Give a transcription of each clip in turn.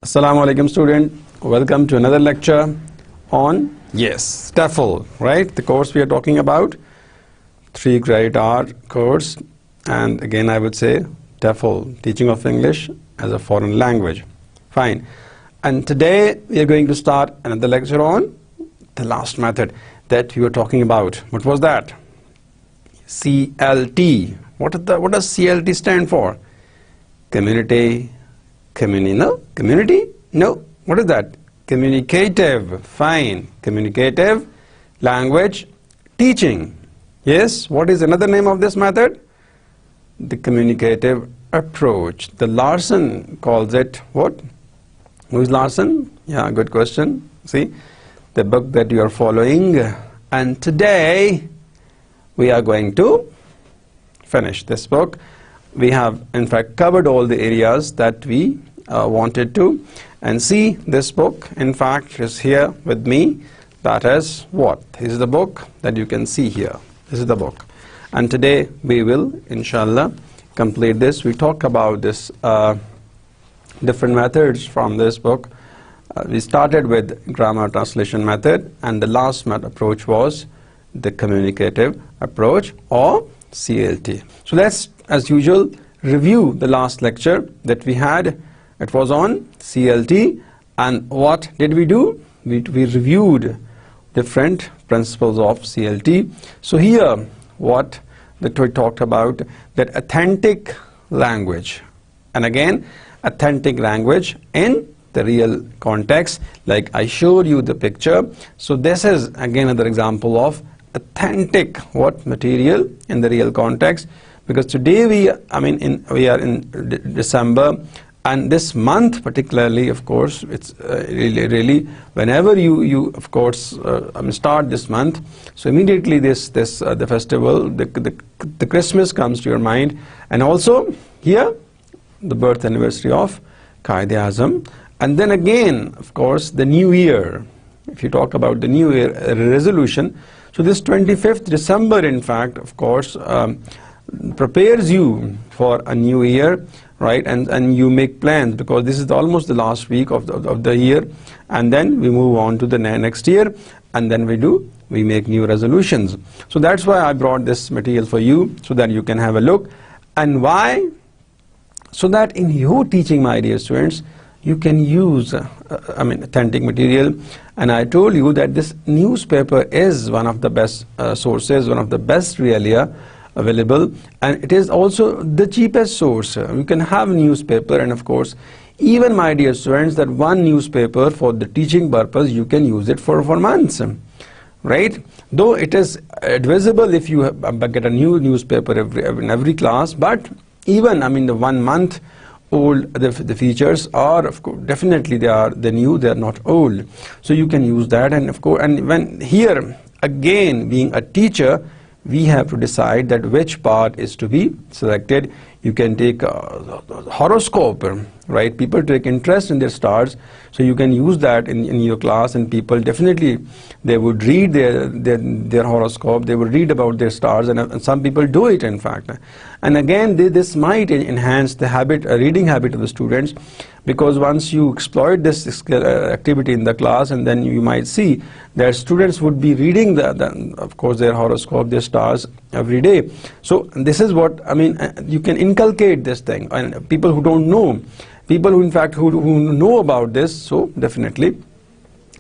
Assalamu alaikum student, welcome to another lecture on TEFL, right? The course we are talking about, 3 credit hour course, and again I would say TEFL, teaching of English as a foreign language. Fine. And today we are going to start another lecture on the last method that we were talking about. What was that? CLT. What does CLT stand for? Community. Community? No. What is that? Communicative. Fine. Communicative language teaching. Yes. What is another name of this method? The communicative approach. The Larson calls it what? Who is Larson? Yeah, good question. See, the book that you are following. And today we are going to finish this book. We have in fact covered all the areas that we wanted to, and see, this book in fact is here with me. That is what? This is the book that you can see here. This is the book, and today we will inshallah complete this. We talk about this different methods from this book. We started with grammar translation method, and the last approach was the communicative approach, or CLT. So let's, as usual, review the last lecture that we had. It was on CLT, and what did we do? We reviewed different principles of CLT. So here, what that we talked about, that authentic language, and again, authentic language in the real context, like I showed you the picture. So this is again another example of authentic material in the real context, because today we are in December, and this month particularly, of course, it's really whenever you of course start this month, so immediately the festival, the Christmas comes to your mind, and also here the birth anniversary of Quaid-e-Azam, and then again of course the new year. If you talk about the new year resolution, so this 25th December in fact of course prepares you for a new year, right? And you make plans, because this is almost the last week of the year, and then we move on to the next year, and then we make new resolutions. So that's why I brought this material for you, so that you can have a look. And why? So that in your teaching, my dear students, you can use authentic material. And I told you that this newspaper is one of the best sources, one of the best realia available, and it is also the cheapest source. You can have a newspaper, and of course, even my dear students, that one newspaper for the teaching purpose, you can use it for months, right? Though it is advisable if you get a new newspaper in every class, but even the 1 month old, the features are of course definitely they're new, they're not old, so you can use that. And of course, and when here again, being a teacher, we have to decide that which part is to be selected. You can take a horoscope, right? People take interest in their stars, so you can use that in your class, and people definitely, they would read their horoscope, they would read about their stars, and some people do it in fact. And again, this might enhance the reading habit of the students, because once you exploit this activity in the class, and then you might see that students would be reading of course their horoscope, their stars every day. So this is what you can inculcate this thing, and people who don't know, people who in fact who know about this, so definitely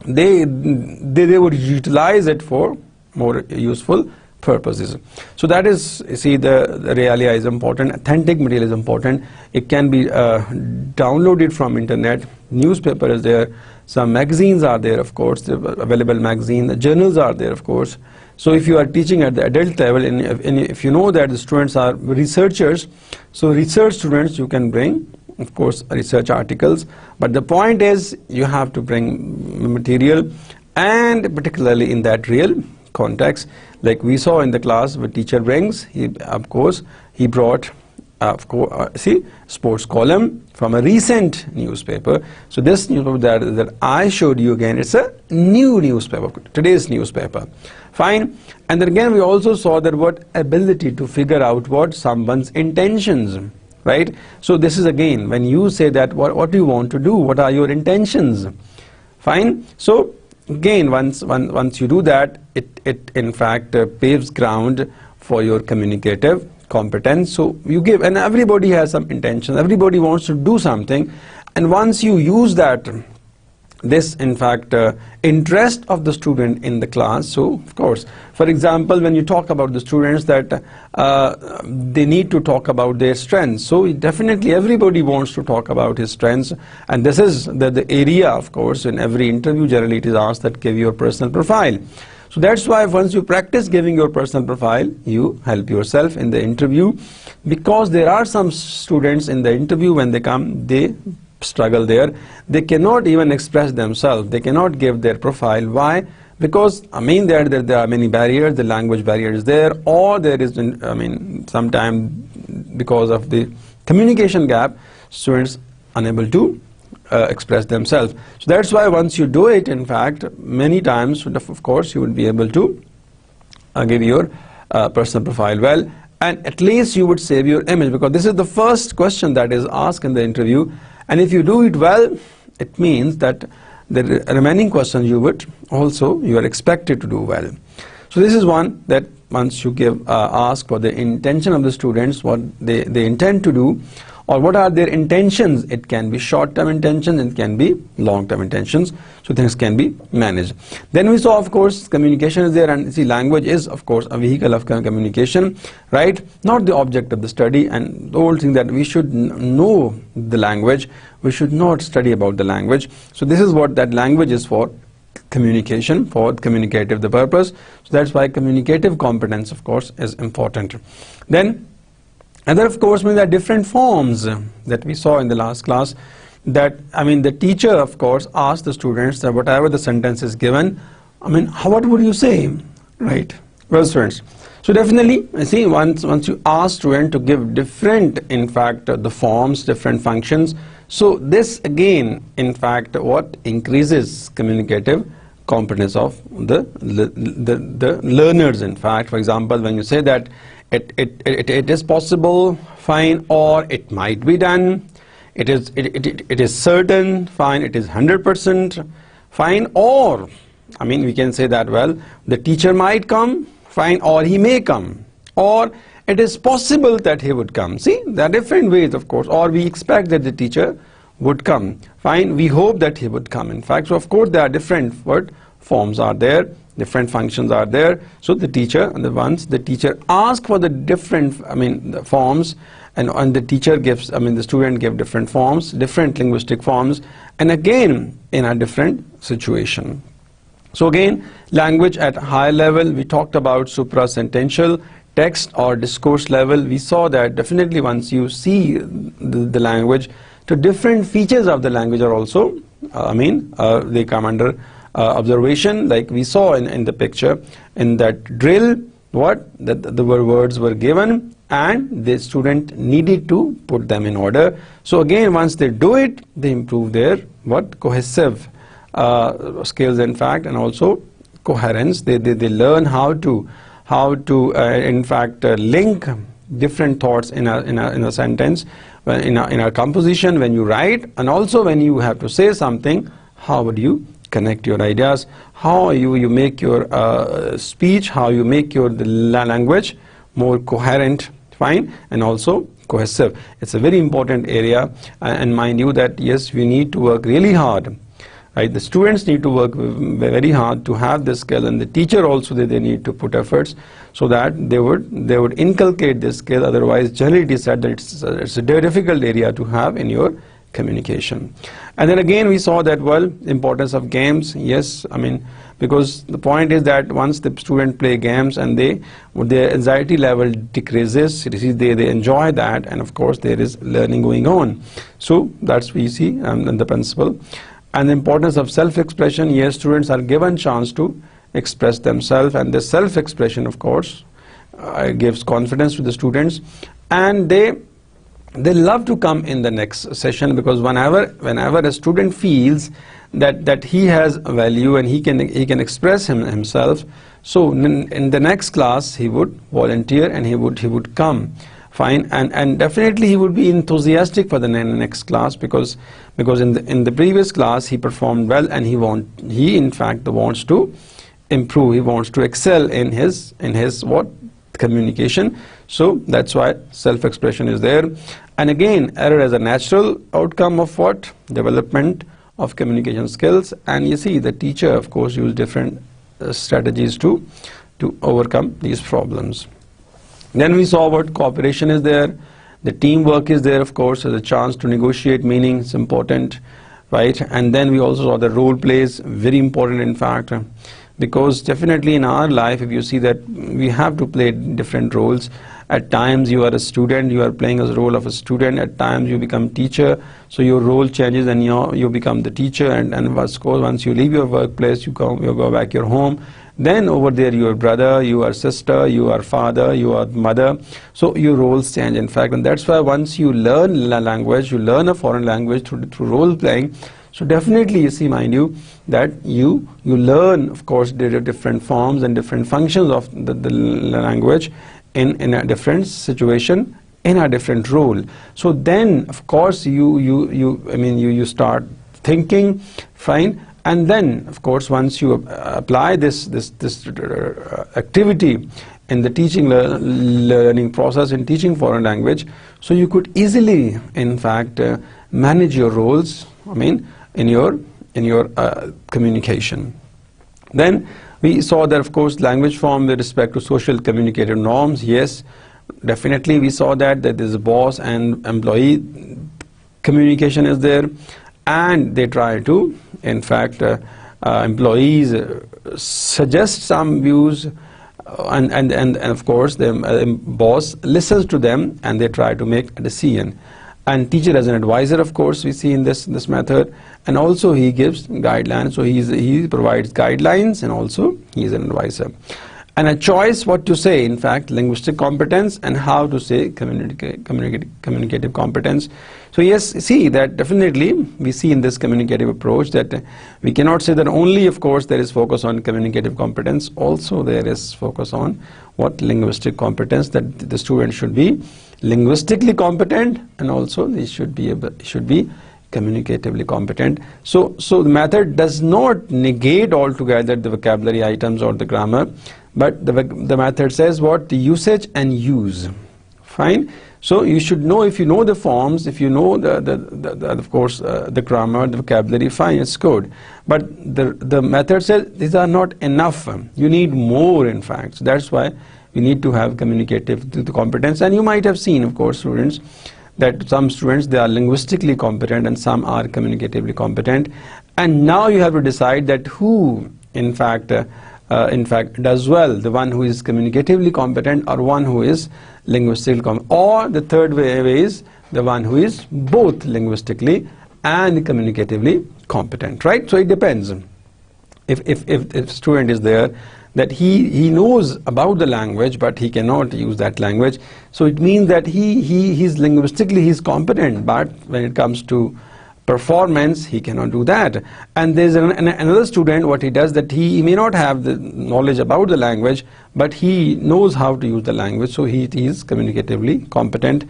they would utilize it for more useful purposes. So that is, see, the realia is important, authentic material is important. It can be downloaded from internet, newspaper is there, some magazines are there, of course, the available magazine, the journals are there, of course. So if you are teaching at the adult level, and if you know that the students are researchers, so research students, you can bring of course research articles, but the point is you have to bring material, and particularly in that real context, like we saw in the class, what teacher brings, he brought sports column from a recent newspaper. So this newspaper that I showed you, again, it's a new newspaper, today's newspaper. Fine. And then again we also saw that what ability to figure out what someone's intentions, right? So this is again when you say that what do you want to do, what are your intentions, fine. So again once you do that, it in fact paves ground for your communicative competence. So you give, and everybody has some intention, everybody wants to do something, and once you use that, this in fact interest of the student in the class. So of course, for example, when you talk about the students that they need to talk about their strengths, so definitely everybody wants to talk about his strengths, and this is the area, of course, in every interview generally it is asked that give your personal profile. So that's why once you practice giving your personal profile, you help yourself in the interview, because there are some students in the interview when they come, they struggle there. They cannot even express themselves. They cannot give their profile. Why? Because there are many barriers. The language barrier is there, or there is sometimes because of the communication gap, students unable to express themselves. So that's why once you do it, in fact, many times, of course, you will be able to give your personal profile well, and at least you would save your image, because this is the first question that is asked in the interview. And if you do it well, it means that the remaining questions you are expected to do well. So this is one that once you ask for the intention of the students, what they intend to do, or what are their intentions. It can be short-term intentions, it can be long-term intentions, so things can be managed. Then we saw, of course, communication is there, and see, language is, of course, a vehicle of communication, right? Not the object of the study. And the whole thing that we should know the language, we should not study about the language. So this is what that language is for: communication, for communicative the purpose. So that's why communicative competence, of course, is important. Then other, of course, means there are different forms that we saw in the last class. That the teacher, of course, asks the students that whatever the sentence is given, what would you say, right? Well, students, so definitely, see, once you ask student to give different, in fact, the forms, different functions. So this again, in fact, what increases communicative competence of the learners. In fact, for example, when you say that it is possible, fine, or it might be done, it is certain, fine, it is 100%, fine, or we can say that, well, the teacher might come, fine, or he may come, or it is possible that he would come. See, there are different ways, of course. Or we expect that the teacher would come, fine, we hope that he would come. In fact, so of course there are different forms are there, different functions are there. So the teacher, the teacher asks for the different the forms, and the teacher gives, the student gives different forms, different linguistic forms, and again in a different situation. So again, language at high level, we talked about suprasentential, text or discourse level. We saw that definitely once you see the language, to different features of the language are also, they come under observation, like we saw in the picture, in that drill, the words were given and the student needed to put them in order. So again, once they do it, they improve their cohesive skills, in fact, and also coherence. They learn how to in fact link different thoughts in a sentence, in a composition when you write, and also when you have to say something, how would you connect your ideas, how you make your speech, how you make your language more coherent, fine, and also cohesive. It's a very important area, and mind you that yes, we need to work really hard. Right? The students need to work very hard to have this skill, and the teacher also they need to put efforts so that they would inculcate this skill. Otherwise, generally it is said that it's a very difficult area to have in your communication. And then again we saw that, well, importance of games. Yes, because the point is that once the student play games and their anxiety level decreases, they enjoy that, and of course there is learning going on. So that's we see in the principle. And the importance of self-expression. Yes, students are given chance to express themselves, and the self-expression, of course, gives confidence to the students, and they love to come in the next session, because whenever a student feels that he has value and he can express himself, so in the next class he would volunteer and he would come, Fine, and definitely he would be enthusiastic for the next class, because in the previous class he performed well, and he in fact wants to improve, he wants to excel in his what, communication. So that's why self-expression is there. And again, error as a natural outcome of what, development of communication skills. And you see the teacher of course used different strategies to overcome these problems. Then we saw what cooperation is there, the teamwork is there, of course, as a chance to negotiate meaning, it's important, right? And then we also saw the role plays, very important in fact, because definitely in our life, if you see that we have to play different roles. At times you are a student, you are playing a role of a student. At times you become teacher, so your role changes and you become the teacher. And of course, once you leave your workplace, you go back your home. Then over there you are brother, you are sister, you are father, you are mother. So your roles change in fact, and that's why once you learn language, you learn a foreign language through role playing. So definitely you see, mind you, that you learn of course the different forms and different functions of the language in a different situation, in a different role. So then of course you start thinking, fine. And then of course once you apply this activity in the teaching learning process, in teaching foreign language, so you could easily in fact manage your roles, in your communication. Then we saw that of course language form with respect to social communicative norms. Yes, definitely we saw that there's a boss and employee communication is there, and they try to in fact employees suggest some views, and of course the boss listens to them and they try to make a decision. And teacher as an advisor, of course we see in this method, and also he gives guidelines, so he provides guidelines and also he is an advisor. And a choice what to say, in fact linguistic competence, and how to say communicative competence. So yes, see that definitely we see in this communicative approach that we cannot say that only of course there is focus on communicative competence, also there is focus on what, linguistic competence, that the student should be linguistically competent, and also they should be communicatively competent. So the method does not negate altogether the vocabulary items or the grammar, but the method says what, the usage and use. Fine. So you should know, if you know the forms, if you know of course the grammar, the vocabulary, fine, it's good. But the method says these are not enough. You need more in fact. So that's why we need to have communicative competence. And you might have seen, of course, students, that some students, they are linguistically competent and some are communicatively competent. And now you have to decide that who in fact does well, the one who is communicatively competent or one who is linguistically competent, or the third way is the one who is both linguistically and communicatively competent, right? So it depends. If student is there that he knows about the language but he cannot use that language, so it means that he's linguistically he's competent, but when it comes to performance he cannot do that. And there's another student, what he does, that he may not have the knowledge about the language but he knows how to use the language, so he is communicatively competent.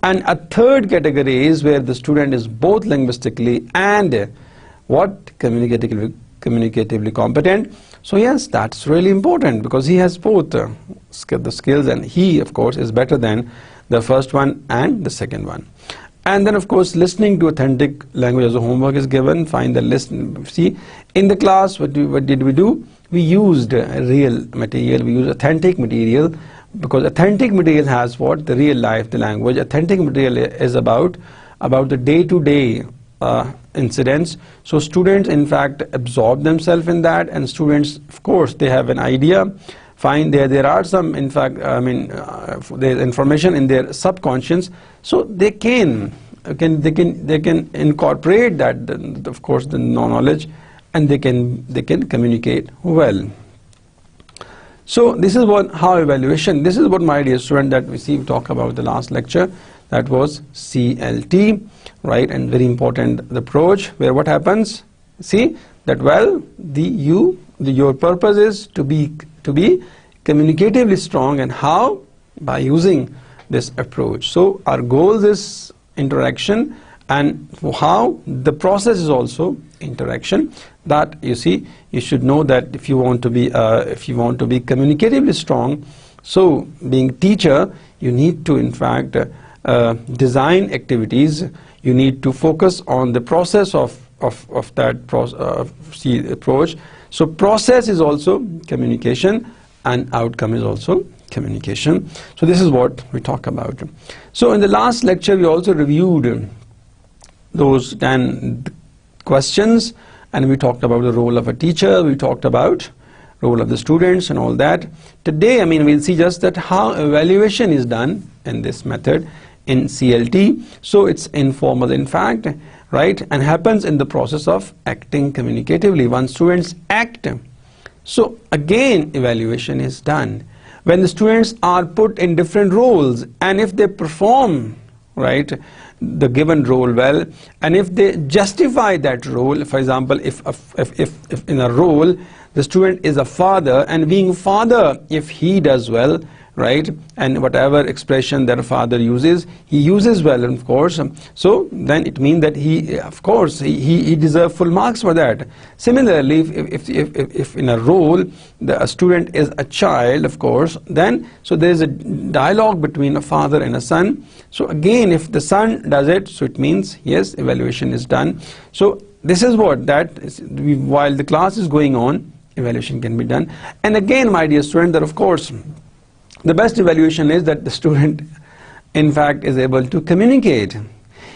And a third category is where the student is both linguistically and what, communicatively competent. So yes, that's really important because he has both the skills, and he of course is better than the first one and the second one. And then of course listening to authentic language as a homework is given. Find the listen. See, in the class what did we do? We used real material, we used authentic material, because authentic material has what, the real life, the language. Authentic material is about the day-to-day incidents. So students in fact absorb themselves in that, and students of course they have an idea. Fine, there are some in fact there's information in their subconscious, so they can incorporate that of course the knowledge, and they can communicate well. So this is how evaluation, this is what, my dear student, that we talk about the last lecture, that was CLT, right? And very important, the approach where what happens, see that, well, your purpose is to be communicatively strong, and how? By using this approach. So our goal is interaction, and how the process is also interaction. That you see, you should know that if you want to be communicatively strong, so being teacher, you need to in fact design activities. You need to focus on the process of that approach. So process is also communication, and outcome is also communication. So this is what we talk about. So in the last lecture we also reviewed those 10 questions, and we talked about the role of a teacher, we talked about role of the students and all that. Today, we'll see just that how evaluation is done in this method in CLT. So it's informal in fact, right, and happens in the process of acting communicatively. Once students act, so again evaluation is done. When the students are put in different roles, and if they perform, right, the given role well, and if they justify that role, for example, if in a role the student is a father, and being father, if he does well, right, and whatever expression that a father uses, he uses well, of course, so then it means that he, of course, he deserves full marks for that. Similarly, if in a role a student is a child, of course, then so there is a dialogue between a father and a son. So again, if the son does it, so it means yes, evaluation is done. So this is what while the class is going on, evaluation can be done. And again, my dear student, that of course the best evaluation is that the student in fact is able to communicate.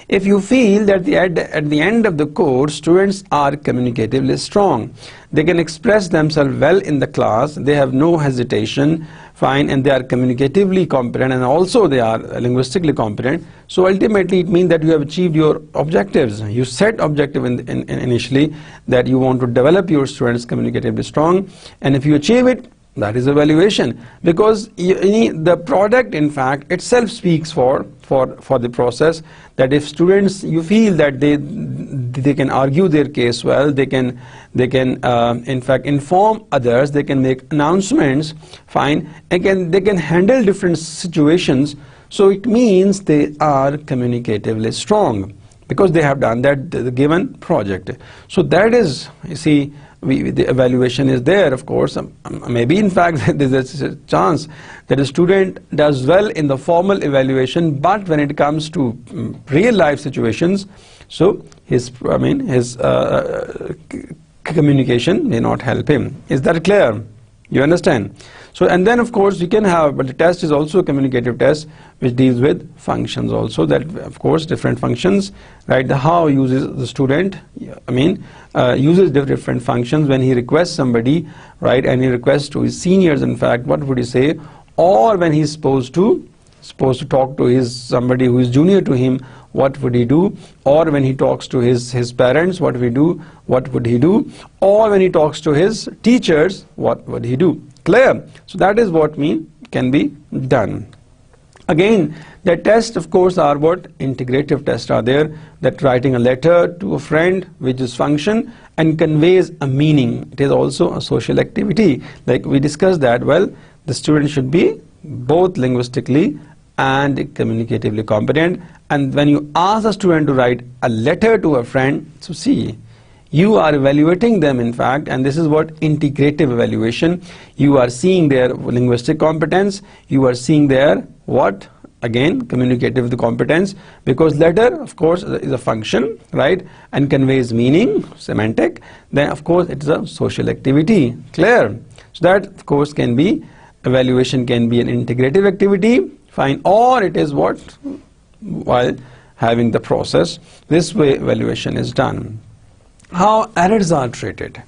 If you feel that at the end of the course students are communicatively strong, they can express themselves well in the class, they have no hesitation, fine, and they are communicatively competent, and also they are linguistically competent, so ultimately it means that you have achieved your objectives. You set objective initially that you want to develop your students communicatively strong, and if you achieve it, that is evaluation, because the product in fact itself speaks for the process. That if students, you feel that they can argue their case well, they can in fact inform others, they can make announcements, fine, and they can handle different situations, so it means they are communicatively strong because they have done that the given project. So that is, you see, the evaluation is there, of course. Maybe in fact there's a chance that a student does well in the formal evaluation, but when it comes to real life situations, so his communication may not help him. Is that clear? You understand? So, and then of course you can have, but the test is also a communicative test which deals with functions also, that of course different functions, right, how uses the student, uses different functions when he requests somebody, right, and he requests to his seniors, in fact, what would he say, or when he's supposed to talk to somebody who is junior to him, what would he do, or when he talks to his parents, what would he do, or when he talks to his teachers, what would he do? Clear? So that is what can be done. Again, the tests of course are what? Integrative tests are there, that writing a letter to a friend, which is function and conveys a meaning. It is also a social activity. Like we discussed that, well, the student should be both linguistically and communicatively competent. And when you ask a student to write a letter to a friend, so see, you are evaluating them in fact, and this is what integrative evaluation. You are seeing their linguistic competence, you are seeing their what? Again, communicative competence, because letter of course is a function, right, and conveys meaning, semantic. Then of course it is a social activity. Clear? So that of course can be, evaluation can be an integrative activity, fine, or it is what? While having the process. This way evaluation is done. How errors are treated,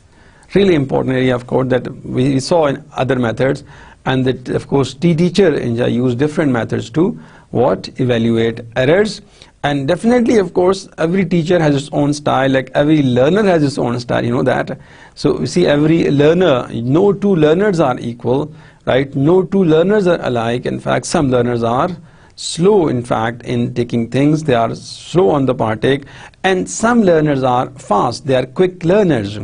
really important area of course that we saw in other methods, and that of course teacher use different methods to what? Evaluate errors. And definitely of course every teacher has its own style, like every learner has its own style, you know that. So you see, every learner, no two learners are equal, right, no two learners are alike. In fact, some learners are slow in fact in taking things, they are slow on the partake, and some learners are fast, they are quick learners.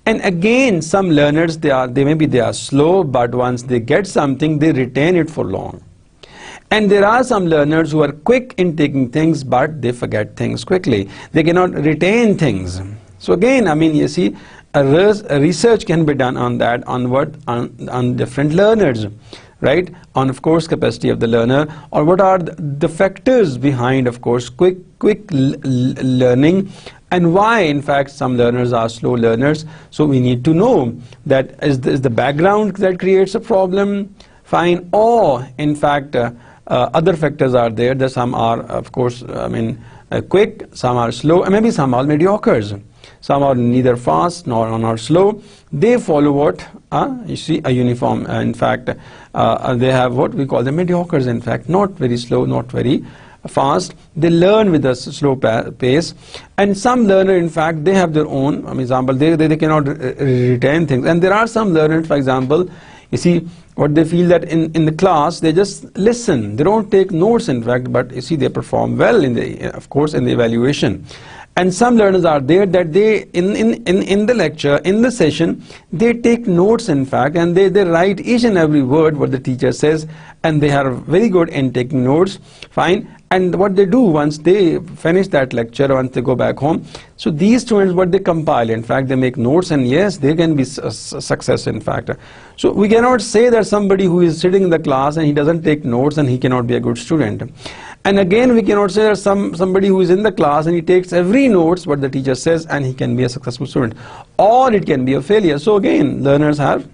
And again, some learners, they are slow, but once they get something, they retain it for long. And there are some learners who are quick in taking things, but they forget things quickly. They cannot retain things. So again, I mean, you see, a research can be done on that, on what, on different learners, right? On, of course, capacity of the learner, or what are the factors behind, of course, quick learning, and why, in fact, some learners are slow learners. So we need to know that is the background that creates a problem, fine, or in fact, other factors are there. That some are, of course, I mean, quick, some are slow, and maybe some are mediocres. Some are neither fast nor slow. They follow what? You see, a uniform. In fact, they have what we call the mediocres, in fact, not very slow, not very fast. They learn with a slow pace. And some learner, in fact, they have their own, example, they cannot retain things. And there are some learners, for example, you see, what they feel that in the class, they just listen. They don't take notes, in fact, but you see, they perform well in the, of course, in the evaluation. And some learners are there that they, in the lecture, in the session, they take notes, in fact, and they write each and every word what the teacher says, and they are very good in taking notes, fine. And what they do once they finish that lecture, once they go back home, so these students, what they compile, in fact, they make notes, and yes, they can be a success, in fact. So we cannot say that somebody who is sitting in the class and he doesn't take notes and he cannot be a good student. And again, we cannot say that somebody who is in the class and he takes every notes what the teacher says and he can be a successful student, or it can be a failure. So again, learners have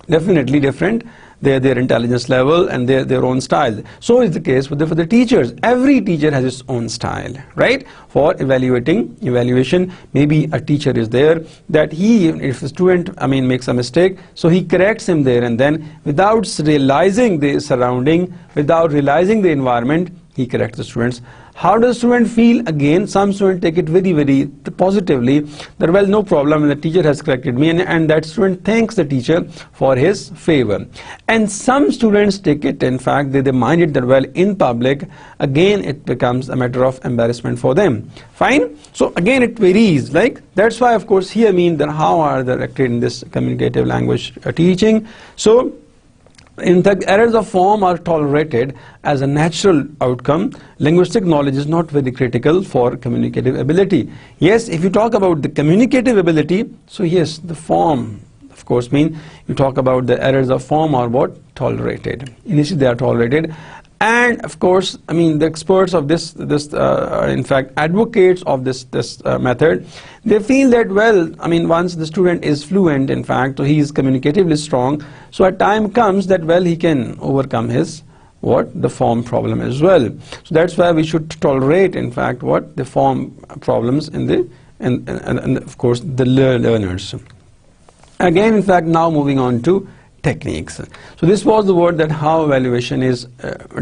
definitely different their intelligence level and their own style. So is the case for the teachers. Every teacher has its own style, right? For evaluation, maybe a teacher is there that if a student, makes a mistake, so he corrects him there and then, without realizing the surrounding, without realizing the environment, he corrects the students. How does the student feel? Again, some students take it very, very positively, that, well, no problem, the teacher has corrected me, and that student thanks the teacher for his favor. And some students take it, in fact, they mind it that, well, in public, again, it becomes a matter of embarrassment for them. Fine? So again, it varies. Like, that's why, of course, here that how are they acted in this communicative language teaching. So, in fact, errors of form are tolerated as a natural outcome. Linguistic knowledge is not very critical for communicative ability. Yes, if you talk about the communicative ability, so yes, the form, of course, you talk about the errors of form are what? Tolerated. Initially, they are tolerated. And of course, the experts of this in fact, advocates of this method, they feel that, well, once the student is fluent, in fact, so he is communicatively strong, so a time comes that, well, he can overcome his the form problem as well. So that's why we should tolerate, in fact, the form problems in and of course the learners. Again, in fact, now moving on to techniques. So this was the word that how evaluation is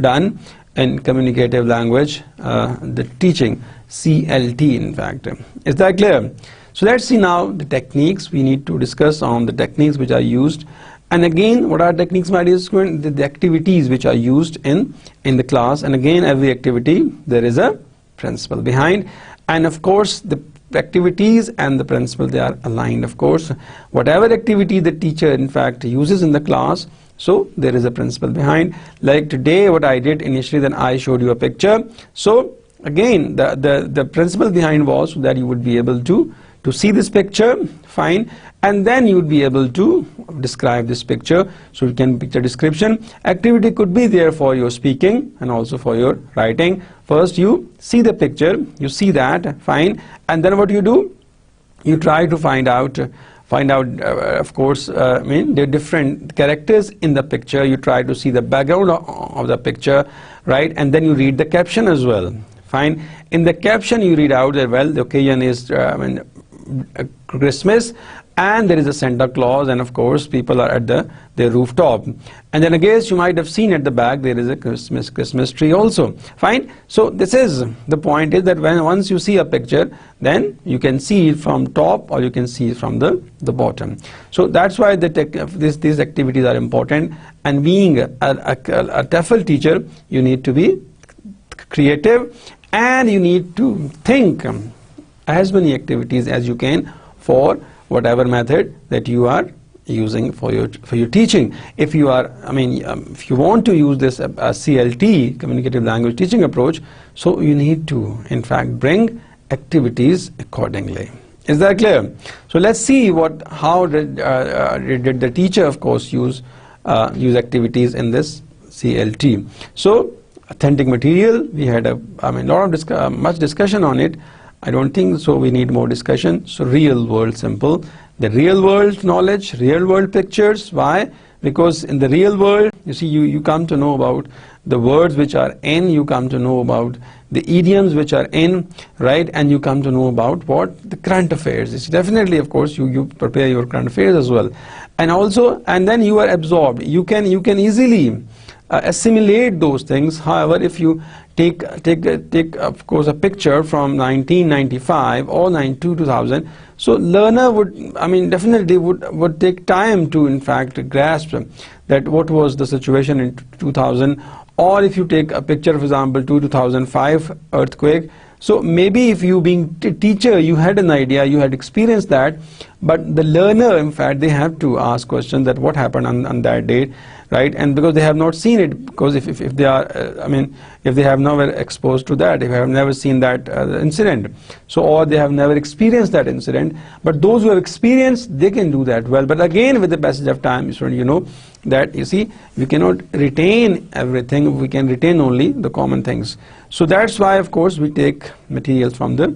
done in communicative language, the teaching, CLT, in fact. Is that clear? So let's see now the techniques. We need to discuss on the techniques which are used. And again, what are techniques, my dear student? The activities which are used in the class. And again, every activity, there is a principle behind. And of course, the activities and the principle, they are aligned, of course. Whatever activity the teacher, in fact, uses in the class, so there is a principle behind. Like today, what I did initially, then I showed you a picture. So again, the principle behind was that you would be able to see this picture, fine, and then you would be able to describe this picture. So you can picture description. Activity could be there for your speaking and also for your writing. First, you see the picture, you see that, fine, and then what you do? You try to find out, of course, the different characters in the picture. You try to see the background of the picture, right? And then you read the caption as well. Fine. In the caption, you read out that, well, the occasion is Christmas, and there is a Santa Claus, and of course people are at the rooftop, and then again you might have seen at the back there is a Christmas tree also. Fine. So this is the point, is that once you see a picture, then you can see it from top or you can see it from the bottom. So that's why these activities are important. And being a TEFL teacher, you need to be creative and you need to think as many activities as you can for whatever method that you are using for your teaching. If you are, if you want to use this CLT, communicative language teaching approach, so you need to in fact bring activities accordingly. Is that clear? So let's see how did the teacher, of course, use activities in this CLT. So authentic material, we had much discussion on it. I don't think so we need more discussion. So real world, simple. The real world knowledge, real world pictures. Why? Because in the real world, you see, you come to know about the words which are in, you come to know about the idioms which are in, right? And you come to know about what? The current affairs. It's definitely, of course, you prepare your current affairs as well. And also, and then you are absorbed. You can easily assimilate those things. However, if you take of course a picture from 1995 or 2000, so learner would, definitely would take time to in fact grasp that what was the situation in 2000. Or if you take a picture, for example, 2005 earthquake, so maybe if you being teacher, you had an idea, you had experienced that, but the learner, in fact, they have to ask questions that what happened on that date, right? And because they have not seen it, because if they are, if they have never exposed to that, if they have never seen that incident, so or they have never experienced that incident, but those who have experienced, they can do that well. But again, with the passage of time, you know that, you see, we cannot retain everything, we can retain only the common things. So that's why, of course, we take materials from the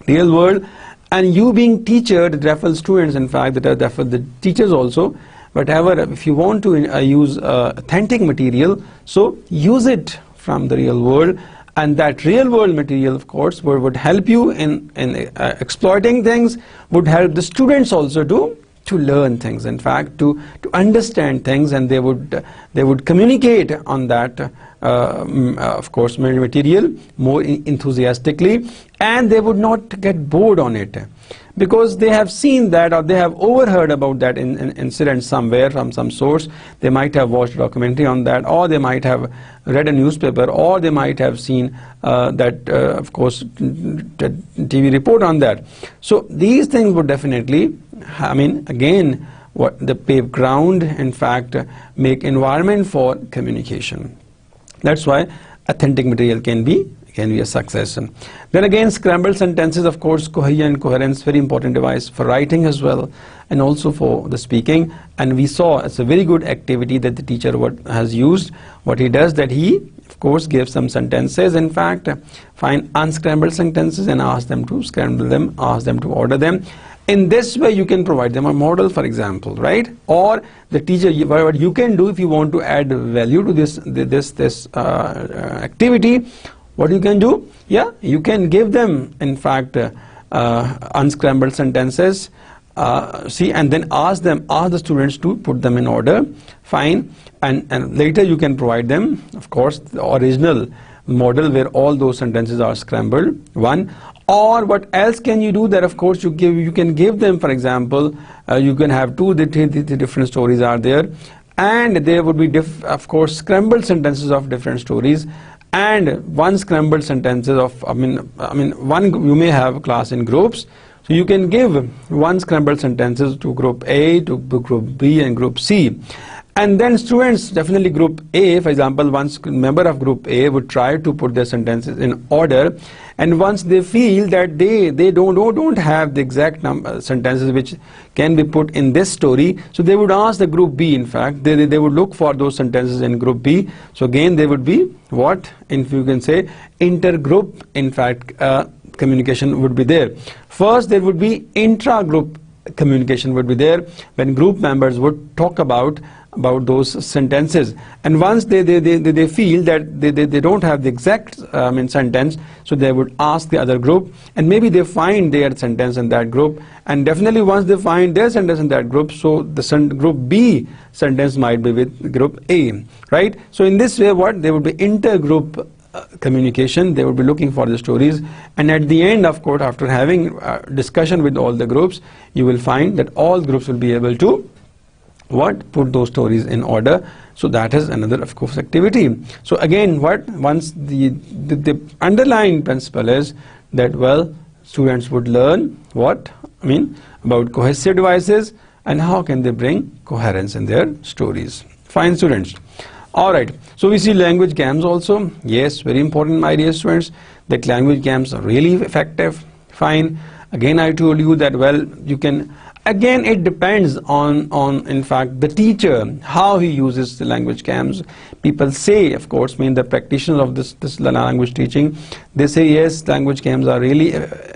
real world. And you being teacher, that refers students, in fact, that refer the teachers also. Whatever, if you want to use authentic material, so use it from the real world. And that real world material, of course, would help you in exploiting things, would help the students also to learn things, in fact, to understand things, and they would communicate on that, of course, material more enthusiastically, and they would not get bored on it, because they have seen that, or they have overheard about that incident somewhere from some source. They might have watched a documentary on that, or they might have read a newspaper, or they might have seen that, of course, TV report on that. So these things would definitely, again, what the pave ground, in fact, make environment for communication. That's why authentic material can be a success. Then again, scrambled sentences, of course, cohesion and coherence, very important device for writing as well, and also for the speaking. And we saw it's a very good activity that the teacher has used. What he does, that he, of course, gives some sentences, in fact, find unscrambled sentences and ask them to scramble them, ask them to order them. In this way, you can provide them a model, for example, right? Or the teacher, what you can do if you want to add value to this activity, what you can do? Yeah, you can give them, in fact, unscrambled sentences, and then ask the students to put them in order. Fine, and later you can provide them, of course, the original model where all those sentences are scrambled. One. Or what else can you do? That, of course, you can give them, for example, you can have two different stories are there, and there would be of course scrambled sentences of different stories, and one scrambled sentences of one, you may have class in groups, so you can give one scrambled sentences to group A, to group B, and group C. And then students, definitely group A, for example, one member of group A would try to put their sentences in order, and once they feel that they don't have the exact sentences which can be put in this story, so they would ask the group B, in fact, they would look for those sentences in group B. So again, they would be what, if you can say, intergroup, in fact, communication would be there. First, there would be intra-group communication would be there, when group members would talk about those sentences, and once they feel that they don't have the exact sentence, so they would ask the other group, and maybe they find their sentence in that group, and definitely once they find their sentence in that group, so the group B sentence might be with group A, right? So in this way, what, there would be intergroup communication, they would be looking for the stories, and at the end, of course, after having discussion with all the groups, you will find that all groups will be able to put those stories in order. So that is another, of course, activity. So again, once the underlying principle is that, well, students would learn about cohesive devices, and how can they bring coherence in their stories. Fine, students. Alright, so we see language games also. Yes, very important, my dear students, that language games are really effective. Fine. Again, I told you that, well, you can, again, it depends on in fact, the teacher, how he uses the language games. People say, of course, the practitioners of this language teaching, they say, yes, language games are really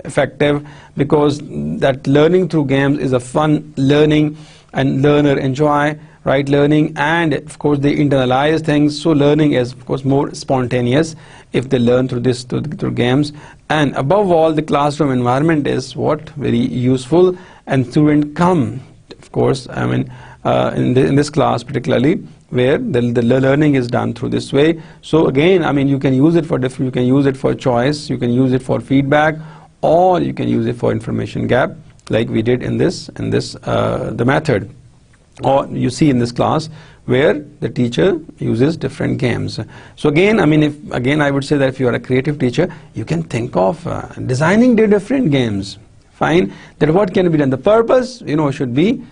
effective because that learning through games is a fun learning and learner enjoy, right, learning, and of course they internalize things, so learning is of course more spontaneous if they learn through games. And above all, the classroom environment is what, very useful, and students come, of course, in this class particularly, where the learning is done through this way. So again, you can use it for different, you can use it for choice, you can use it for feedback, or you can use it for information gap, like we did in the method, or you see in this class where the teacher uses different games. So again, I would say that if you are a creative teacher, you can think of designing the different games. Fine. That what can be done. The purpose, should be,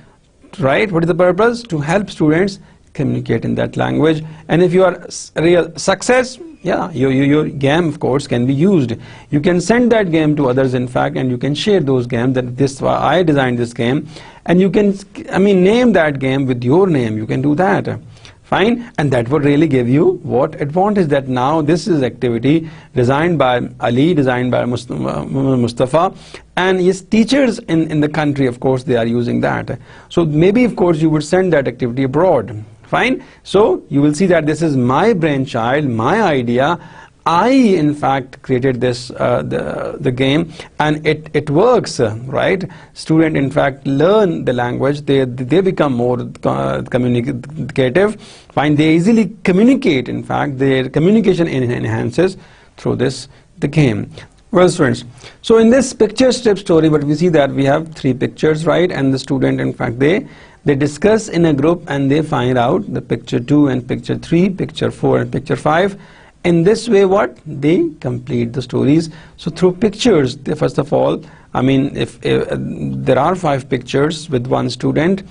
right? What is the purpose? To help students communicate in that language. And if you are a real success, yeah, your game, of course, can be used. You can send that game to others, in fact, and you can share those games, that I designed this game, and you can, name that game with your name. You can do that. Fine. And that would really give you what advantage, that now this is activity designed by Ali, designed by Mustafa, and his teachers in the country, of course, they are using that. So maybe, of course, you would send that activity abroad. Fine. So you will see that this is my brainchild, my idea. I, in fact, created this the game, and it works, right? Students, in fact, learn the language. They become more communicative. Fine. They easily communicate. In fact, their communication enhances through the game. Well, students, so in this picture strip story, what we see that we have 3 pictures, right? And the student, in fact, they discuss in a group, and they find out the picture 2 and picture 3, picture 4 and picture 5. In this way, what? They complete the stories. So through pictures, they, first of all, if there are 5 pictures with one student,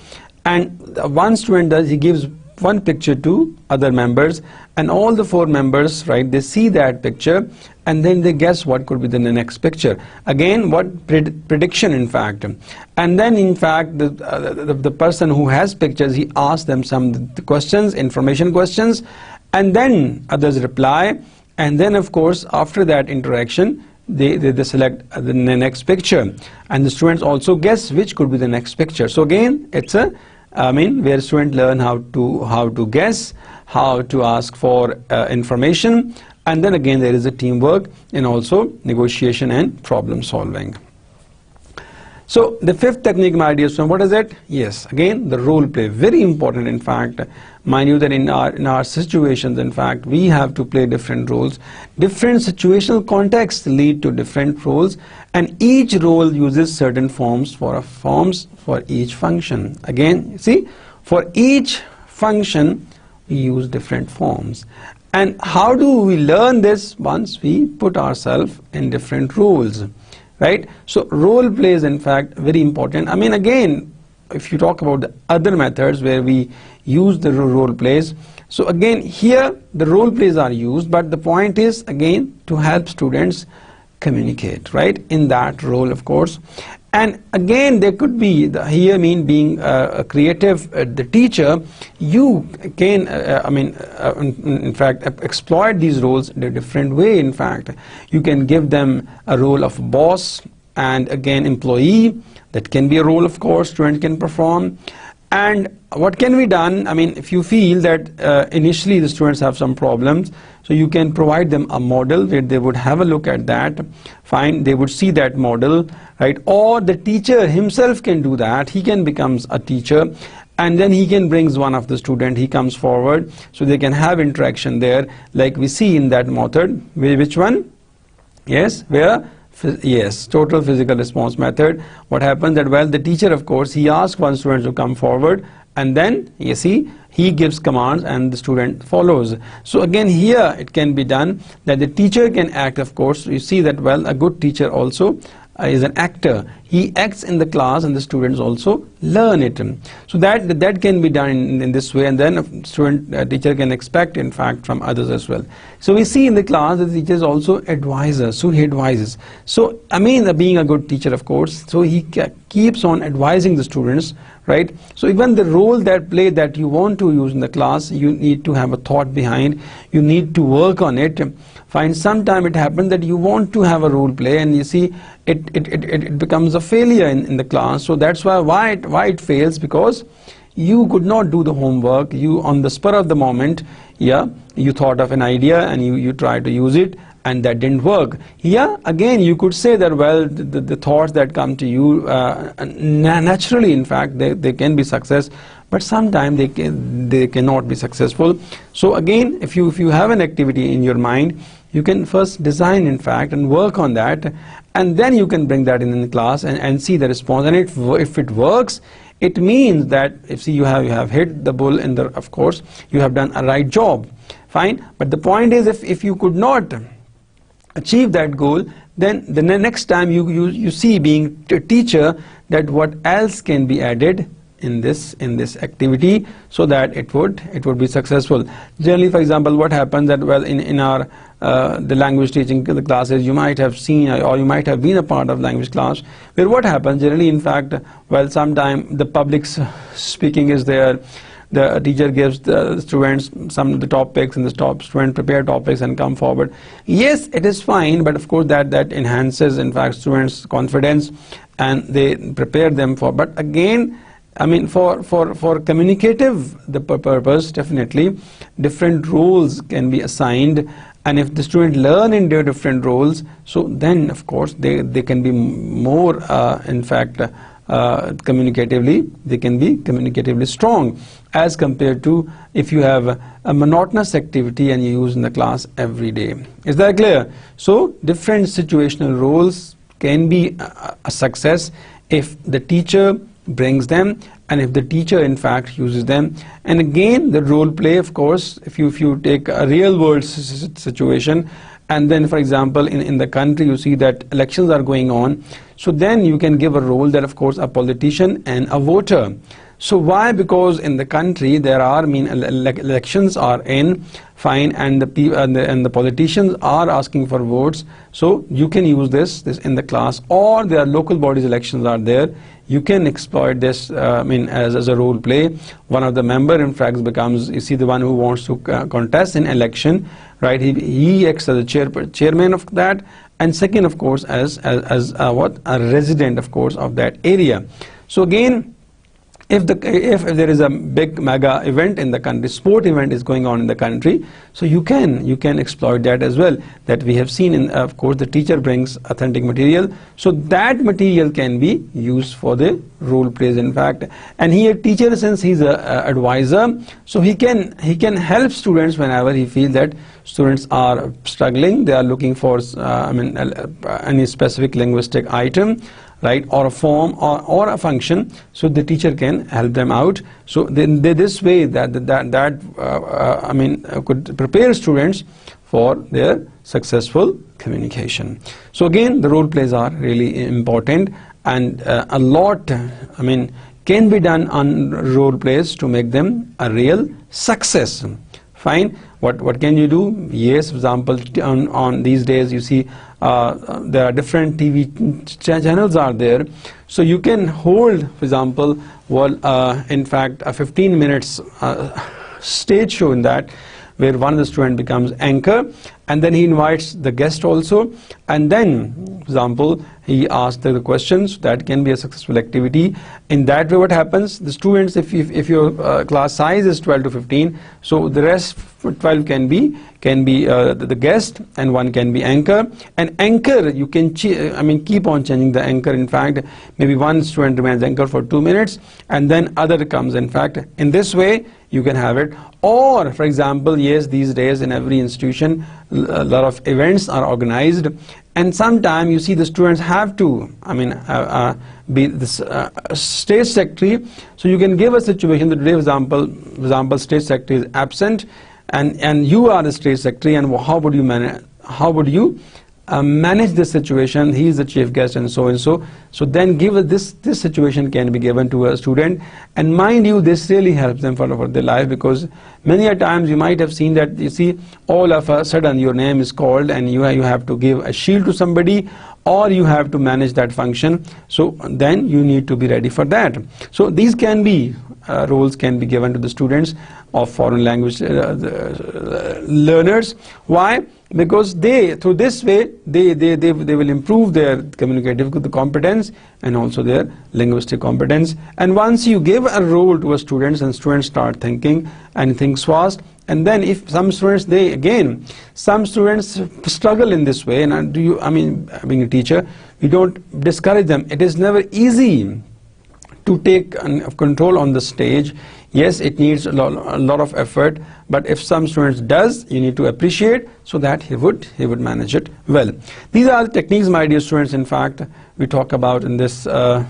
and one student he gives one picture to other members, and all the 4 members, right, they see that picture, and then they guess what could be the next picture. Again, what prediction, in fact. And then, in fact, the person who has pictures, he asks them some questions, information questions, and then others reply, and then, of course, after that interaction, they select the next picture, and the students also guess which could be the next picture. So again, it's a where students learn how to guess, how to ask for information, and then again there is a teamwork and also negotiation and problem solving. So the 5th technique, my dear students, what is it? Yes, again, the role play, very important. In fact, mind you that in our situations, in fact, we have to play different roles. Different situational contexts lead to different roles, and each role uses certain forms for each function. Again, see, for each function we use different forms. And how do we learn this? Once we put ourselves in different roles. Right? So role play is, in fact, very important. Again, if you talk about the other methods where we use the role plays, so again here the role plays are used, but the point is again to help students communicate, right, in that role, of course. And again, there could be being a creative, the teacher, you can in fact exploit these roles in a different way. In fact, you can give them a role of boss, and again employee. That can be a role, of course, student can perform. And what can be done, if you feel that initially the students have some problems, so you can provide them a model where they would have a look at that. Fine, they would see that model, right? Or the teacher himself can do that. He can becomes a teacher, and then he can brings one of the student, he comes forward, so they can have interaction there, like we see in that method. Which one? Yes, where? Yes, total physical response method. What happens that, well, the teacher, of course, he asks one student to come forward, and then you see he gives commands and the student follows. So again here it can be done that the teacher can act, of course. You see that, well, a good teacher also is an actor. He acts in the class and the students also learn it. So that can be done in this way, and then a teacher can expect in fact from others as well. So we see in the class that the teacher is also advisor, so he advises. So I mean, being a good teacher, of course, so he keeps on advising the students, right? So even the role that you want to use in the class, you need to have a thought behind, you need to work on it. Find sometime it happens that you want to have a role play, and you see it becomes a failure in the class. So that's why it fails, because you could not do the homework. You, on the spur of the moment, you thought of an idea and you tried to use it, and that didn't work. Again, you could say that, well, the thoughts that come to you naturally, in fact, they can be success, but sometimes they cannot be successful. So again, if you have an activity in your mind, you can first design, in fact, and work on that, and then you can bring that in the class and see the response. And if it works, it means that if you have hit the bull in the, of course, you have done a right job. Fine. But the point is, if you could not achieve that goal, then the next time you see, being a teacher, that what else can be added in this activity so that it would be successful. Generally, for example, what happens that, well, in our the language teaching classes, you might have seen, or you might have been a part of language class, where what happens generally, in fact, well, sometimes the public speaking is there. The teacher gives the students some of the topics, and the student prepare topics and come forward. Yes, it is fine, but of course that enhances, in fact, students' confidence, and they prepare them for. But again, I mean, for communicative the purpose, definitely different roles can be assigned, and if the student learn in their different roles, so then of course they can be more in fact communicatively, they can be communicatively strong, as compared to if you have a monotonous activity and you use in the class every day. Is that clear? So different situational roles can be a success if the teacher brings them, and if the teacher in fact uses them. And again, the role play, of course, if you take a real world situation, and then, for example, in the country you see that elections are going on, so then you can give a role that, of course, a politician and a voter. So why? Because in the country there are, elections are in, fine, and the politicians are asking for votes. So you can use this in the class, or there are local bodies elections are there. You can exploit this, as a role play. One of the member, in fact, becomes, you see, the one who wants to contest in election, right? He acts as a chairman of that, and second, of course, as a resident, of course, of that area. So again, if there is a big mega event in the country, sport event is going on in the country, so you can exploit that as well. That we have seen in, of course, the teacher brings authentic material, so that material can be used for the role plays, in fact. And here teacher, since he's a advisor, so he can help students whenever he feels that students are struggling, they are looking for any specific linguistic item, right, or a form or a function, so the teacher can help them out. So this way could prepare students for their successful communication. So again, the role plays are really important, and a lot can be done on role plays to make them a real success. Fine. What can you do? Yes, for example, on these days you see there are different TV channels are there, so you can hold, for example, in fact, a 15 minutes stage show in that, where one of the student becomes anchor, and then he invites the guest also, and then, for example, he asks the questions. That can be a successful activity. In that way, what happens? The students, if your class size is 12 to 15, so the rest 12 can be the guest, and one can be anchor. And anchor, you can keep on changing the anchor. In fact, maybe one student remains anchor for 2 minutes, and then other comes. In fact, in this way you can have it. Or, for example, yes, these days in every institution a lot of events are organized, and sometimes you see the students have to be this stage secretary. So you can give a situation that today, for example, stage secretary is absent, and you are the stage secretary, and how would you manage, how would you manage this situation. He is the chief guest and so. So then this situation can be given to a student, and mind you, this really helps them for their life, because many a times you might have seen that, you see, all of a sudden your name is called and you have to give a shield to somebody, or you have to manage that function. So then you need to be ready for that. So these can be roles can be given to the students of foreign language learners. Why? Because through this way they will improve their communicative competence and also their linguistic competence. And once you give a role to a students, and students start thinking and thinks fast, and then if some students some students struggle in this way, and being a teacher, we don't discourage them. It is never easy to take control on the stage. Yes, it needs a lot of effort, but if some students does, you need to appreciate, so that he would manage it well. These are the techniques, my dear students, in fact, we talk about in this the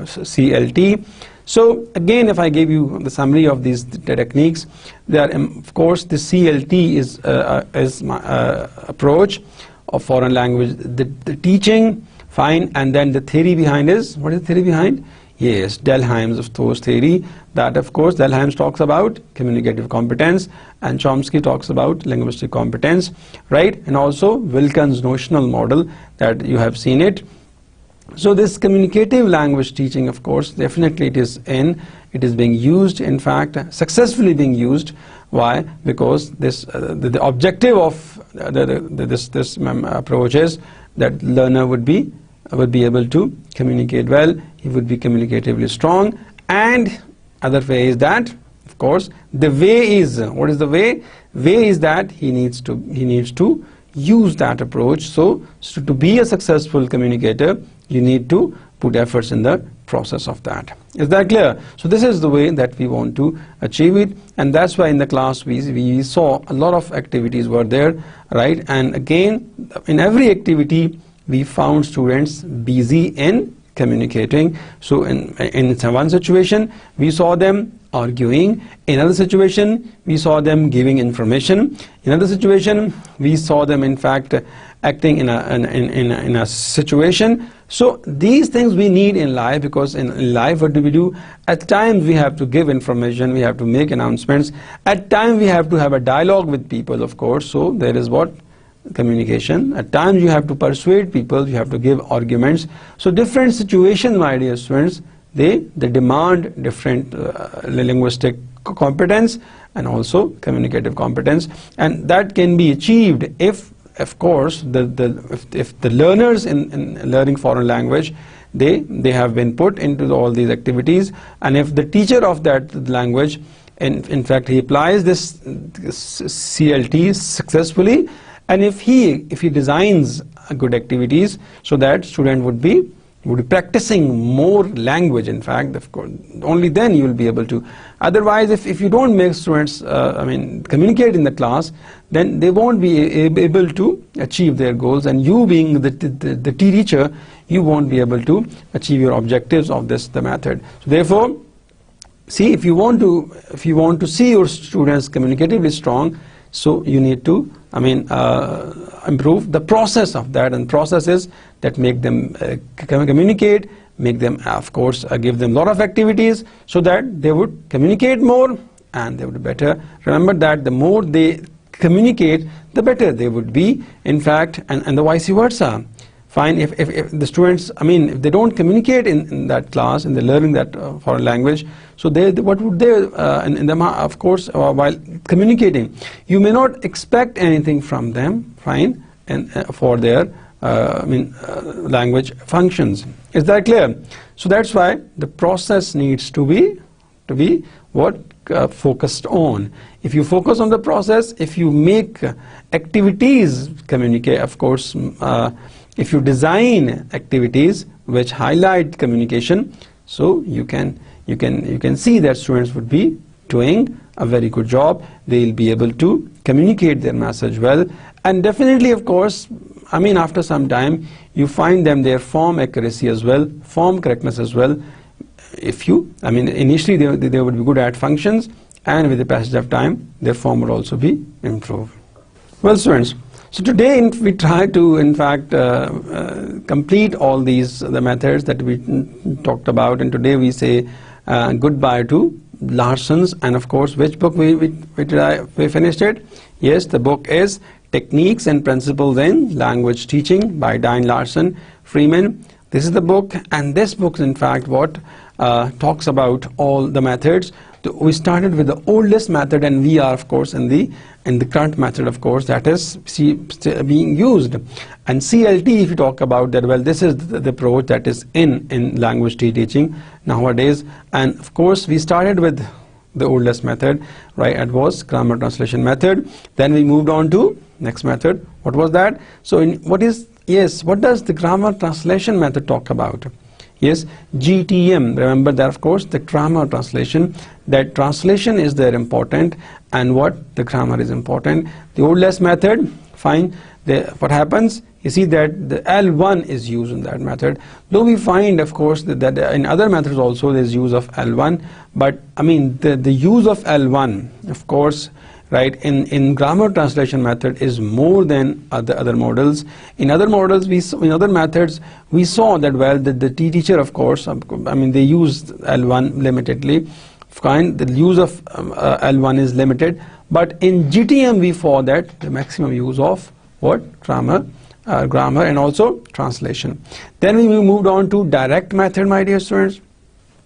CLT. So again, if I gave you the summary of these techniques, there of course the CLT is my approach of foreign language, the teaching, fine, and then the theory behind is, what is the theory behind? Yes, Delheim's of course theory, that of course Delheim talks about communicative competence and Chomsky talks about linguistic competence, right? And also Wilkins' notional model, that you have seen it. So this communicative language teaching, of course, definitely it is being used, in fact, successfully being used. Why? Because this the objective of this approach is that learner would be able to communicate well, he would be communicatively strong, and other way is that, of course, the way is, what is the way? Way is that he needs to use that approach. So to be a successful communicator, you need to put efforts in the process of that. Is that clear? So this is the way that we want to achieve it, and that's why in the class we saw a lot of activities were there, right? And again, in every activity we found students busy in communicating. So in one situation we saw them arguing, in another situation we saw them giving information, in another situation we saw them in fact acting in a situation. So these things we need in life, because in life what do we do? At times we have to give information, we have to make announcements, at times we have to have a dialogue with people, of course. So there is what? Communication. At times you have to persuade people, you have to give arguments. So different situations, my dear students, they demand different linguistic competence and also communicative competence, and that can be achieved if, of course, if the learners in learning foreign language, they have been put into all these activities, and if the teacher of that language, in fact, he applies this CLT successfully, and if he designs good activities, so that student would be practicing more language, in fact, of course, only then you will be able to. Otherwise, if you don't make students communicate in the class, then they won't be able to achieve their goals, and you being the teacher, you won't be able to achieve your objectives of the method. So therefore, see, if you want to see your students communicatively strong, so you need to improve the process of that, and processes that make them communicate, make them, of course, give them a lot of activities so that they would communicate more and they would be better. Remember that the more they communicate, the better they would be, in fact, and the vice versa. Fine, if the students, if they don't communicate in that class, and they're learning that foreign language, so what would they, of course, while communicating, you may not expect anything from them, fine, and for their language functions. Is that clear? So that's why the process needs to be what focused on. If you focus on the process, if you make activities communicate, of course, if you design activities which highlight communication, so you can see that students would be doing a very good job. They will be able to communicate their message well, and definitely, of course, after some time you find them their form accuracy as well, form correctness as well. If you, initially they would be good at functions, and with the passage of time their form would also be improved. Well, students, So today we try to in fact complete all these the methods that we talked about, and today we say goodbye to Larson's. And of course, which book we finished it? Yes, the book is Techniques and Principles in Language Teaching by Diane Larson Freeman. This is the book, and this book is in fact what talks about all the methods. We started with the oldest method, and we are of course in the current method, of course, that is being used. And CLT, if you talk about that, well, this is the approach that is in language teaching nowadays. And of course, we started with the oldest method, right? It was grammar translation method. Then we moved on to next method. What was that? So what does the grammar translation method talk about? Yes, GTM. Remember that, of course, the grammar translation. That translation is there important, and what the grammar is important. The oldest method, fine. What happens? You see that the L1 is used in that method. Though we find, of course, that in other methods also there is use of L1. But I mean, the use of L1, of course, right, in grammar translation method is more than other models. In other models, in other methods, we saw that, well, the teacher, of course, I mean, they used L1 limitedly. Fine, the use of L1 is limited. But in GTM, we saw that the maximum use of what? Grammar and also translation. Then we moved on to direct method, my dear students.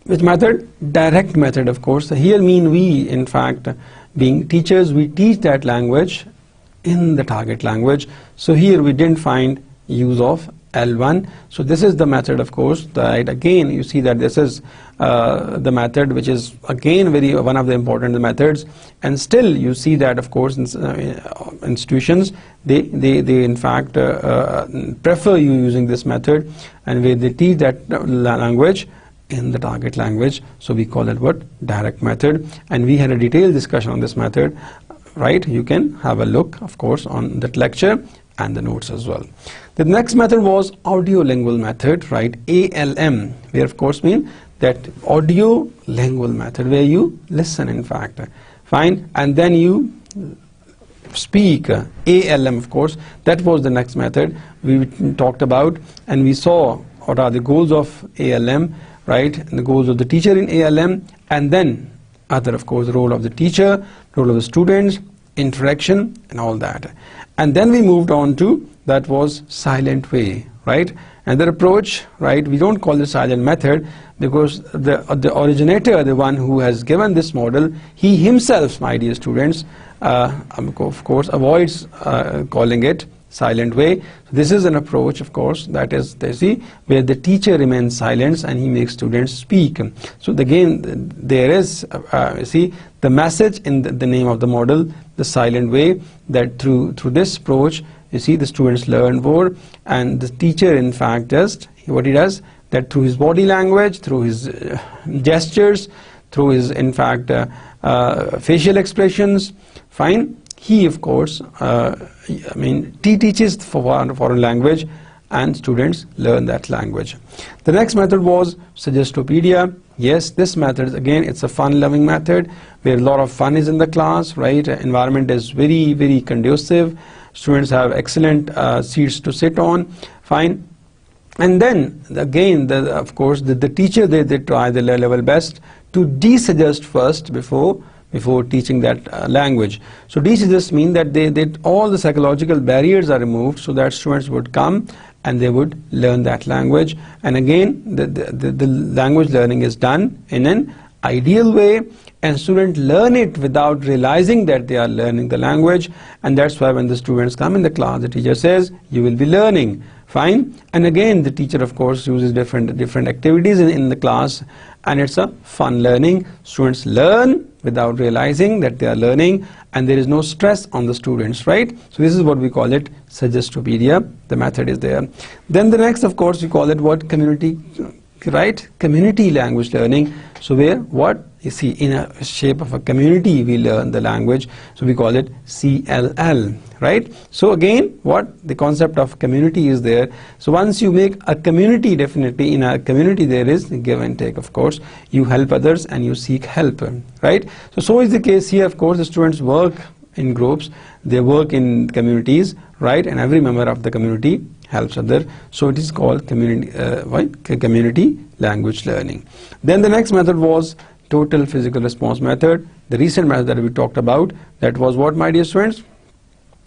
Which method? Direct method, of course. Here mean we, in fact, being teachers, we teach that language in the target language. So here we didn't find use of L1. So this is the method, of course, that again you see that this is the method which is again one of the important methods. And still you see that, of course, institutions they in fact prefer you using this method, and where they teach that language in the target language. So we call it what? Direct method. And we had a detailed discussion on this method, right? You can have a look, of course, on that lecture and the notes as well. The next method was audio-lingual method, right? ALM, where of course mean that audio-lingual method, where you listen, in fact, fine, and then you speak. ALM, of course, that was the next method we talked about, and we saw what are the goals of ALM, right? And the goals of the teacher in ALM, and then other, of course, the role of the teacher, role of the students, interaction, and all that. And then we moved on to that was silent way, right? And the approach, right? We don't call it silent method because the originator, the one who has given this model, he himself, my dear students, of course, avoids calling it silent way. So this is an approach, of course, that is, they see, where the teacher remains silent and he makes students speak. So again, there is, see, the message in the name of the model, the silent way, that through this approach, you see, the students learn more, and the teacher, in fact, just what he does, that through his body language, through his gestures, through his, in fact, facial expressions, fine, he, of course, he teaches foreign language, and students learn that language. The next method was Suggestopedia. Yes, this method, again, it's a fun-loving method where a lot of fun is in the class, right? Environment is very, very conducive. Students have excellent seats to sit on, fine. And then, again, of course, the teacher, they try their level best to desuggest first before teaching that language. So desuggest mean that all the psychological barriers are removed so that students would come and they would learn that language. And again, the language learning is done in an ideal way, and students learn it without realizing that they are learning the language. And that's why when the students come in the class, the teacher says, you will be learning, fine. And again, the teacher, of course, uses different activities in the class, and it's a fun learning. Students learn without realizing that they are learning, and there is no stress on the students, right? So this is what we call it, Suggestopedia. The method is there. Then the next, of course, we call it what? Community, right? Community language learning. So where what? You see, in a shape of a community, we learn the language. So we call it CLL, right? So again, what? The concept of community is there. So once you make a community, definitely in a community there is give and take, of course. You help others and you seek help, right? So is the case here, of course, the students work in groups, they work in communities, right? And every member of the community helps other. So it is called community language learning. Then the next method was total physical response method. The recent method that we talked about, that was what, my dear students?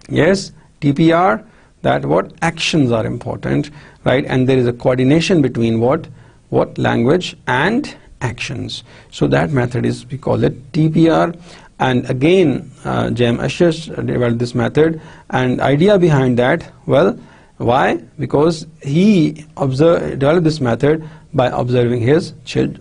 Yes, TPR, that what actions are important, right? And there is a coordination between what language and actions. So that method is, we call it TPR. And again, J.M. Asher developed this method, and idea behind that, well, why? Because he developed this method by observing his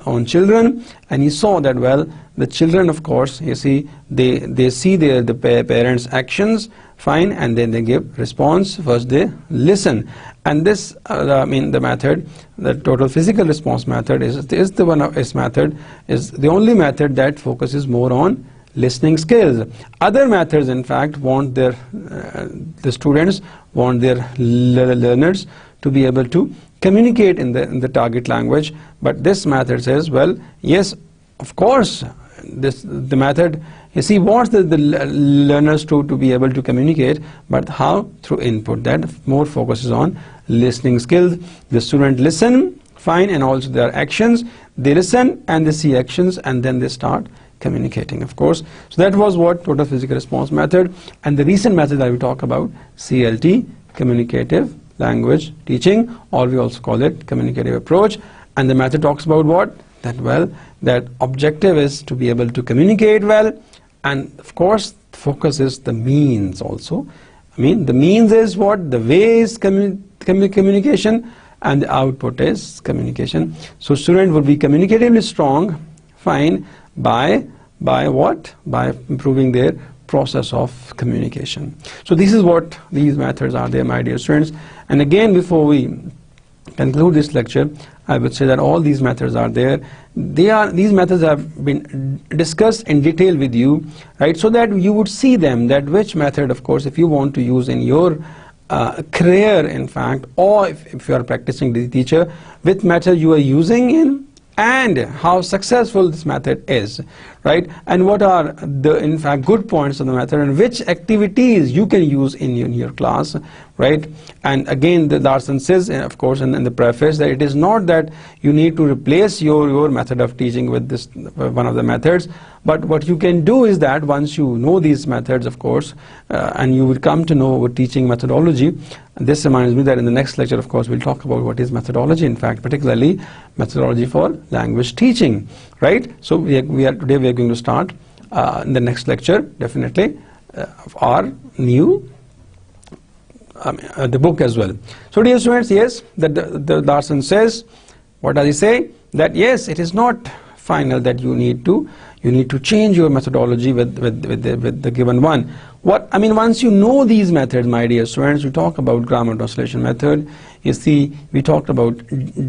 own children, and he saw that, well, the children, of course, you see, they see the parents' actions, fine, and then they give response. First they listen, and this the method, the total physical response method, is the one of its method, is the only method that focuses more on listening skills. Other methods, in fact, want their the students want their learners to be able to communicate in the target language. But this method says, well, yes, of course, the method, you see, wants the learners to be able to communicate, but how? Through input. That more focuses on listening skills. The student listen, fine, and also their actions. They listen and they see actions, and then they start communicating, of course. So that was what total physical response method. And the recent method that we talk about, CLT, communicative language teaching, or we also call it communicative approach. And the method talks about what? That, well, that objective is to be able to communicate well, and of course focus is the means also. I mean, the means is what? The way is communication, and the output is communication. So student will be communicatively strong, fine, by what? By improving their process of communication. So this is what these methods are there, my dear students. And again, before we conclude this lecture, I would say that all these methods are there. These methods have been discussed in detail with you, right? So that you would see them, that which method, of course, if you want to use in your career, in fact, or if you are practicing the teacher, which method you are using in, and how successful this method is, right? And what are the, in fact, good points of the method, and which activities you can use in your class, right? And again, the Larson says, of course, in the preface, that it is not that you need to replace your method of teaching with this one of the methods, but what you can do is that once you know these methods, of course, and you will come to know our teaching methodology. This reminds me that in the next lecture, of course, we'll talk about what is methodology, in fact, particularly methodology for language teaching, right? So today we are going to start in the next lecture, definitely, our new the book as well. So dear students, yes, the Larson says, what does he say? That yes, it is not final that you need to change your methodology with the given one. Once you know these methods, my dear students, we talk about grammar translation method. You see, we talked about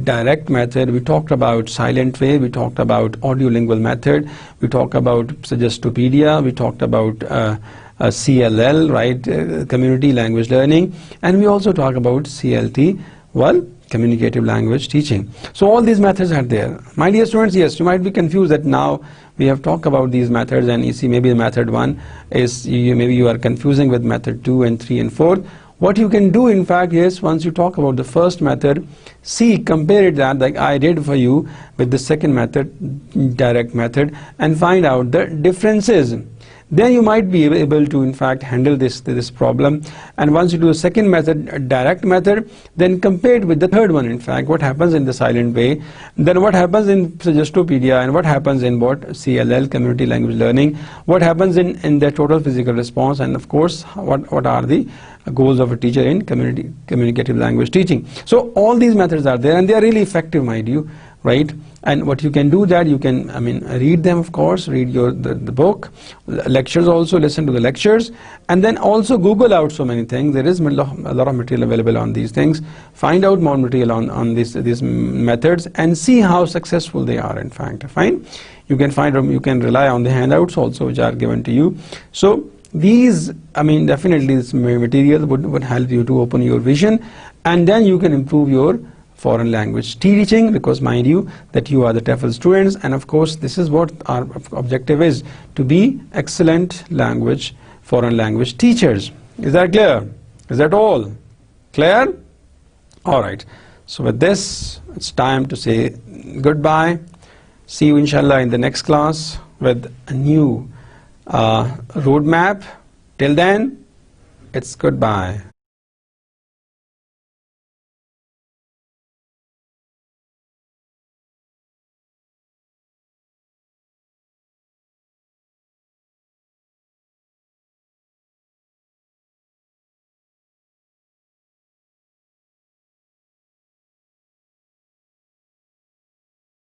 direct method, we talked about silent way, we talked about audiolingual method, we talked about Suggestopedia, we talked about CLL, right, community language learning, and we also talk about CLT, well, communicative language teaching. So all these methods are there. My dear students, yes, you might be confused that now we have talked about these methods, and you see maybe the method 1 is, maybe you are confusing with method 2 and 3 and 4. What you can do, in fact, is once you talk about the first method, compare it that like I did for you with the second method, direct method, and find out the differences. Then you might be able to, in fact, handle this problem. And once you do a second method, a direct method, then compare it with the third one, in fact, what happens in the silent way, then what happens in Suggestopedia, and what happens in what CLL, community language learning, what happens in the total physical response, and of course, what are the goals of a teacher in communicative language teaching. So all these methods are there, and they are really effective, mind you, right? And what you can do that, you can, read them, of course, read the book, lectures also, listen to the lectures, and then also Google out so many things. There is a lot of material available on these things. Find out more material on these methods and see how successful they are, in fact, fine. You can rely on the handouts also, which are given to you. So these, definitely this material would help you to open your vision, and then you can improve your foreign language teaching, because mind you that you are the TEFL students, and of course this is what our objective is, to be excellent language foreign language teachers. Is that clear? Is that all? Clear? Alright. So with this, it's time to say goodbye. See you inshallah in the next class with a new roadmap. Till then, it's goodbye.